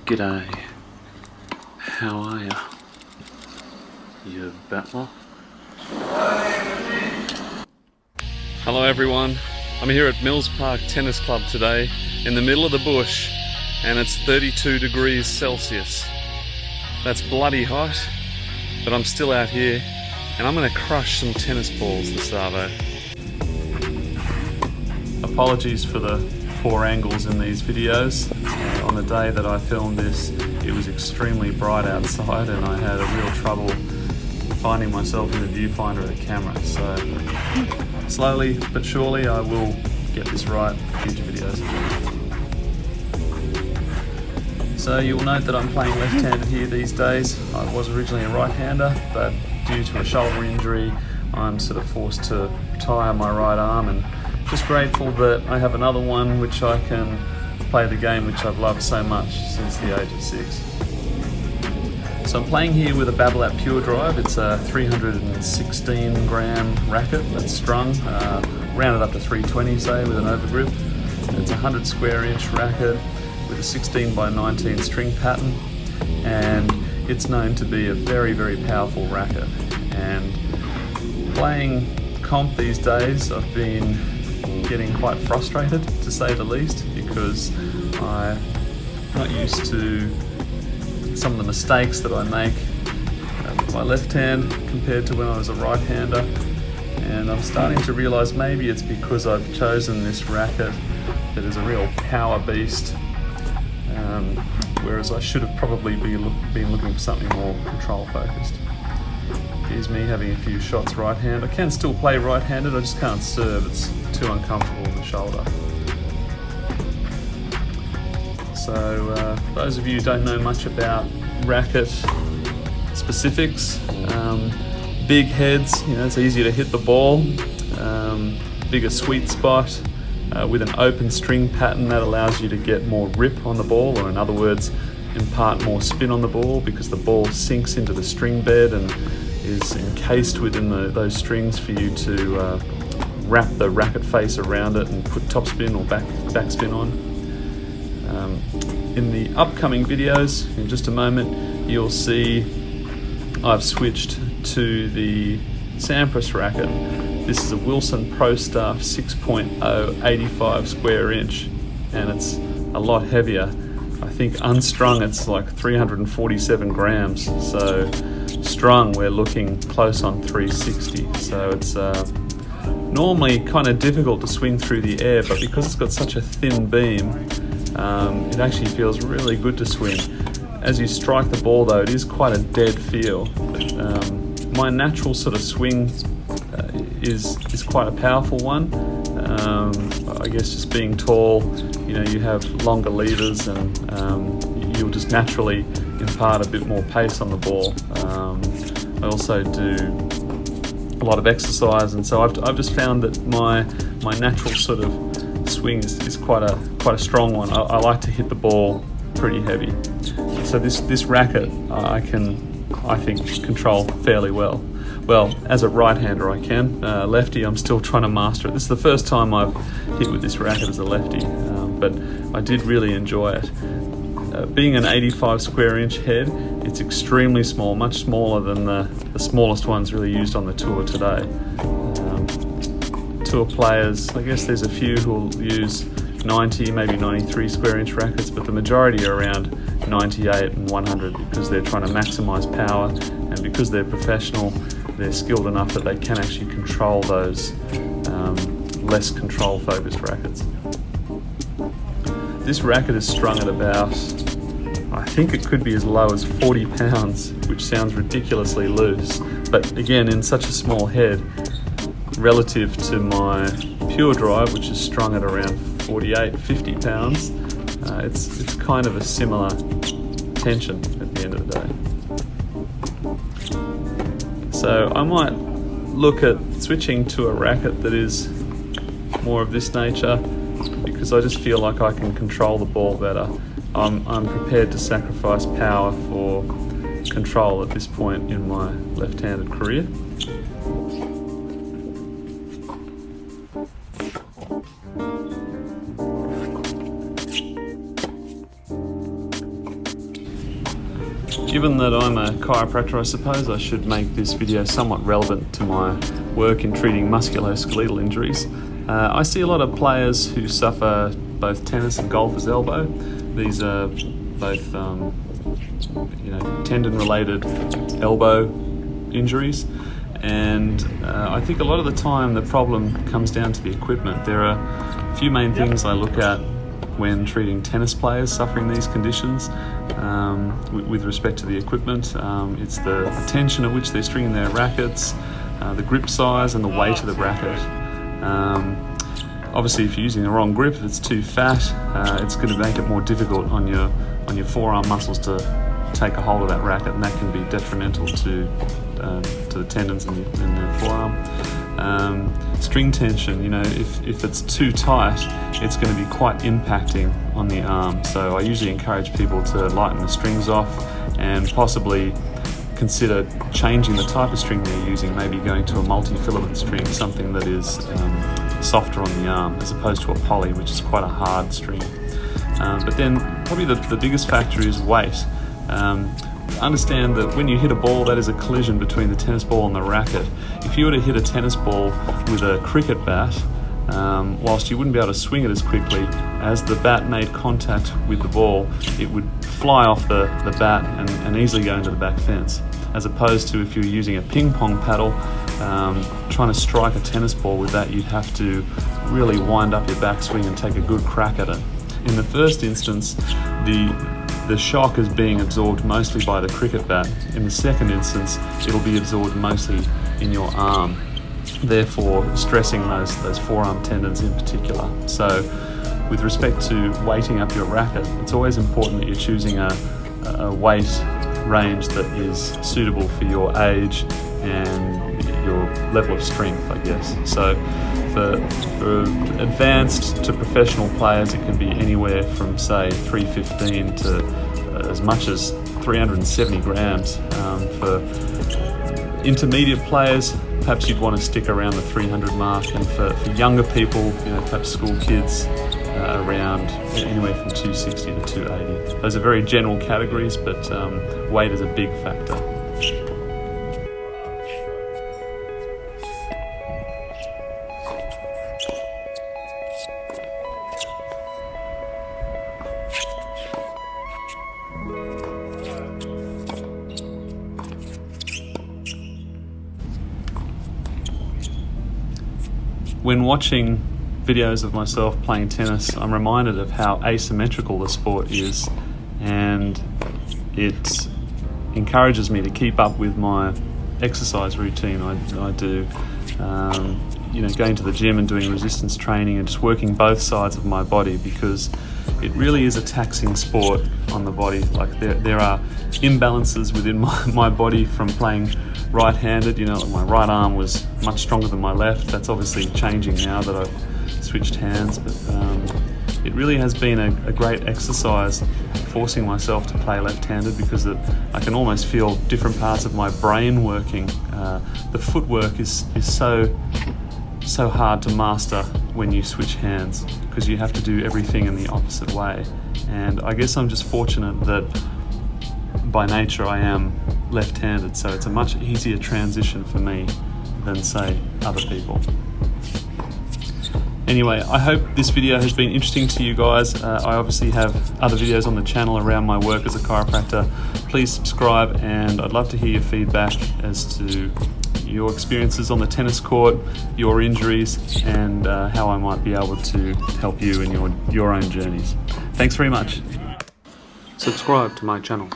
G'day. How are ya? You battler? Hello everyone. I'm here at Mills Park Tennis Club today in the middle of the bush and it's 32 degrees Celsius. That's bloody hot, but I'm still out here and I'm going to crush some tennis balls this arvo. Apologies for the poor angles in these videos. On the day that I filmed this, it was extremely bright outside and I had a real trouble finding myself in the viewfinder of the camera. So slowly but surely I will get this right in future videos. So you'll note that I'm playing left-handed here these days. I was originally a right-hander, but due to a shoulder injury, I'm sort of forced to retire my right arm, and just grateful that I have another one which I can play the game which I've loved so much since the age of 6. So I'm playing here with a Babolat Pure Drive. It's a 316 gram racket that's strung, rounded up to 320 say with an overgrip. It's a 100 square inch racket with a 16 by 19 string pattern, and it's known to be a very, very powerful racket. And playing comp these days, I've been getting quite frustrated, to say the least, because I'm not used to some of the mistakes that I make with my left hand compared to when I was a right-hander, and I'm starting to realise maybe it's because I've chosen this racket that is a real power beast, whereas I should have probably been looking for something more control-focused. Here's me having a few shots right-hand. I can still play right-handed, I just can't serve. It's too uncomfortable in the shoulder. So for those of you who don't know much about racket specifics, big heads, it's easier to hit the ball. Bigger sweet spot with an open string pattern that allows you to get more rip on the ball, or in other words, impart more spin on the ball, because the ball sinks into the string bed and is encased within those strings for you to wrap the racket face around it and put topspin or backspin on. In the upcoming videos, in just a moment, you'll see I've switched to the Sampras racket. This is a Wilson Pro Staff 6.0 85 square inch, and it's a lot heavier. I think unstrung it's like 347 grams, so strung we're looking close on 360. So it's normally kind of difficult to swing through the air, but because it's got such a thin beam, it actually feels really good to swing. As you strike the ball though, it is quite a dead feel. My natural sort of swing is quite a powerful one. I guess just being tall, you have longer levers, and you'll just naturally impart a bit more pace on the ball. I also do a lot of exercise, and so I've just found that my natural sort of swing is quite a strong one. I like to hit the ball pretty heavy. So this racket I think control fairly well. Well, as a right-hander I can. Lefty, I'm still trying to master it. This is the first time I've hit with this racket as a lefty, but I did really enjoy it. Being an 85 square inch head, it's extremely small, much smaller than the smallest ones really used on the tour today. Tour players, I guess there's a few who will use 90, maybe 93 square inch rackets, but the majority are around 98 and 100 because they're trying to maximize power, and because they're professional, they're skilled enough that they can actually control those less control focused rackets. This racket is strung at about, I think it could be as low as 40 pounds, which sounds ridiculously loose, but again, in such a small head, relative to my Pure Drive, which is strung at around 48, 50 pounds, it's kind of a similar tension at the end of the day. So I might look at switching to a racket that is more of this nature, because I just feel like I can control the ball better. I'm prepared to sacrifice power for control at this point in my left-handed career. given that I'm a chiropractor, I suppose I should make this video somewhat relevant to my work in treating musculoskeletal injuries. I see a lot of players who suffer both tennis and golfer's elbow. These are both tendon-related elbow injuries, and I think a lot of the time the problem comes down to the equipment. There are a few main things I look at when treating tennis players suffering these conditions. With respect to the equipment, it's the tension at which they're stringing their rackets, the grip size and the weight of the racket. Obviously, if you're using the wrong grip, if it's too fat, it's going to make it more difficult on your forearm muscles to take a hold of that racket, and that can be detrimental to the tendons in the forearm. String tension, if it's too tight, it's going to be quite impacting on the arm. So I usually encourage people to lighten the strings off and possibly consider changing the type of string they're using, maybe going to a multi-filament string, something that is softer on the arm as opposed to a poly, which is quite a hard string. But then probably the biggest factor is weight. Understand that when you hit a ball, that is a collision between the tennis ball and the racket. If you were to hit a tennis ball with a cricket bat, whilst you wouldn't be able to swing it as quickly, as the bat made contact with the ball, it would fly off the bat and easily go into the back fence. As opposed to if you were using a ping pong paddle, trying to strike a tennis ball with that, you'd have to really wind up your backswing and take a good crack at it. In the first instance, the shock is being absorbed mostly by the cricket bat. In the second instance, it'll be absorbed mostly in your arm, therefore stressing those forearm tendons in particular. So with respect to weighting up your racket, it's always important that you're choosing a weight range that is suitable for your age and your level of strength, I guess. So for advanced to professional players, it can be anywhere from, say, 315 to as much as 370 grams. For intermediate players, perhaps you'd want to stick around the 300 mark, and for younger people, perhaps school kids, around anywhere from 260 to 280. Those are very general categories, but weight is a big factor. When watching videos of myself playing tennis, I'm reminded of how asymmetrical the sport is, and it encourages me to keep up with my exercise routine I do. Going to the gym and doing resistance training and just working both sides of my body, because it really is a taxing sport on the body. Like there are imbalances within my body from playing right-handed. My right arm was much stronger than my left. That's obviously changing now that I've switched hands, but it really has been a great exercise forcing myself to play left-handed, because I can almost feel different parts of my brain working. The footwork is so hard to master when you switch hands, because you have to do everything in the opposite way. And I guess I'm just fortunate that by nature I am left-handed, so it's a much easier transition for me than, say, other people. Anyway, I hope this video has been interesting to you guys. I obviously have other videos on the channel around my work as a chiropractor. Please subscribe, and I'd love to hear your feedback as to your experiences on the tennis court, your injuries, and how I might be able to help you in your own journeys. Thanks very much. Subscribe to my channel.